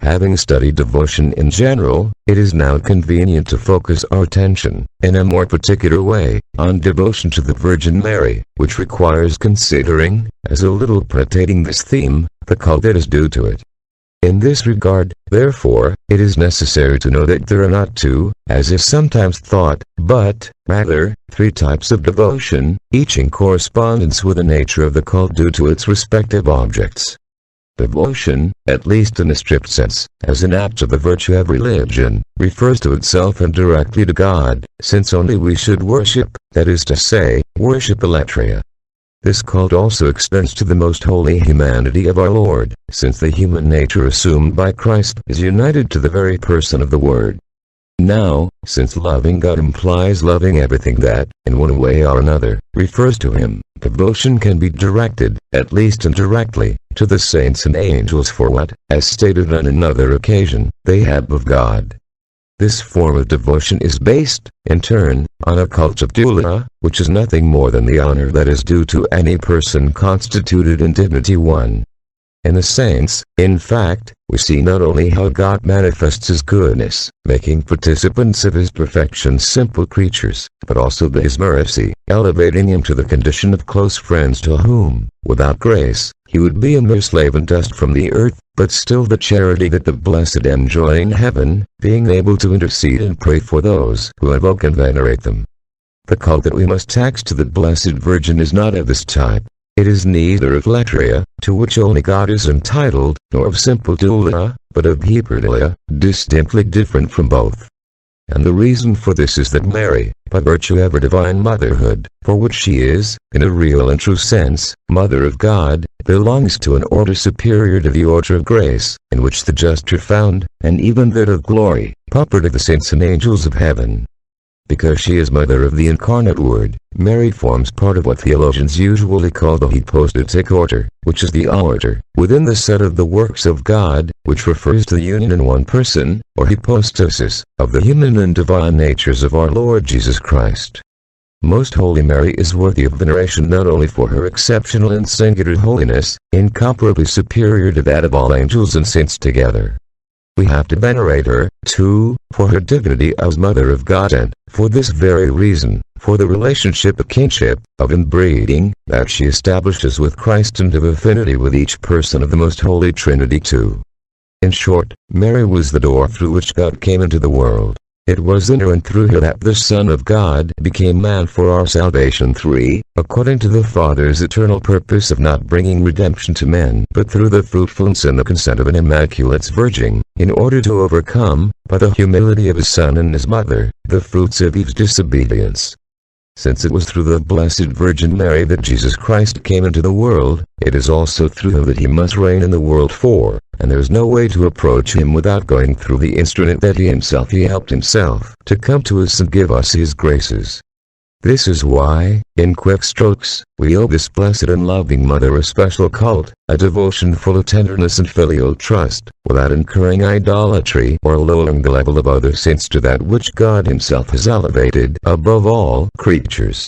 Having studied devotion in general, it is now convenient to focus our attention, in a more particular way, on devotion to the Virgin Mary, which requires considering, as a little penetrating this theme, the cult that is due to it. In this regard, therefore, it is necessary to know that there are not two, as is sometimes thought, but, rather, three types of devotion, each in correspondence with the nature of the cult due to its respective objects. Devotion, at least in a strict sense, as an act of the virtue of religion, refers to itself and directly to God, since only we should worship, that is to say, worship latria. This cult also extends to the most holy humanity of our Lord, since the human nature assumed by Christ is united to the very person of the Word. Now, since loving God implies loving everything that, in one way or another, refers to Him, devotion can be directed, at least indirectly, to the saints and angels for what, as stated on another occasion, they have of God. This form of devotion is based, in turn, on a cult of idolatry, which is nothing more than the honor that is due to any person constituted in dignity one. In the saints, in fact, we see not only how God manifests His goodness, making participants of His perfection simple creatures, but also His mercy, elevating Him to the condition of close friends to whom, without grace, He would be a mere slave and dust from the earth, but still the charity that the blessed enjoy in heaven, being able to intercede and pray for those who invoke and venerate them. The cult that we must tax to the Blessed Virgin is not of this type. It is neither of latria, to which only God is entitled, nor of simple idolatry, but of hyperdulia, distinctly different from both. And the reason for this is that Mary, by virtue of her divine motherhood, for which she is, in a real and true sense, Mother of God, belongs to an order superior to the order of grace, in which the just are found, and even that of glory, proper to the saints and angels of heaven. Because she is Mother of the Incarnate Word, Mary forms part of what theologians usually call the hypostatic order, which is the order, within the set of the works of God, which refers to the union in one person, or hypostasis, of the human and divine natures of our Lord Jesus Christ. Most Holy Mary is worthy of veneration not only for her exceptional and singular holiness, incomparably superior to that of all angels and saints together. We have to venerate her, too, for her dignity as Mother of God and, for this very reason, for the relationship of kinship, of inbreeding, that she establishes with Christ and of affinity with each person of the Most Holy Trinity too. In short, Mary was the door through which God came into the world. It was in her and through her that the Son of God became man for our salvation 3, according to the Father's eternal purpose of not bringing redemption to men but through the fruitfulness and the consent of an Immaculate Virgin, in order to overcome, by the humility of His Son and His Mother, the fruits of Eve's disobedience. Since it was through the Blessed Virgin Mary that Jesus Christ came into the world, it is also through her that He must reign in the world for, and there is no way to approach Him without going through the instrument that He helped Himself to come to us and give us His graces. This is why, in quick strokes, we owe this blessed and loving Mother a special cult, a devotion full of tenderness and filial trust, without incurring idolatry or lowering the level of other saints to that which God Himself has elevated above all creatures.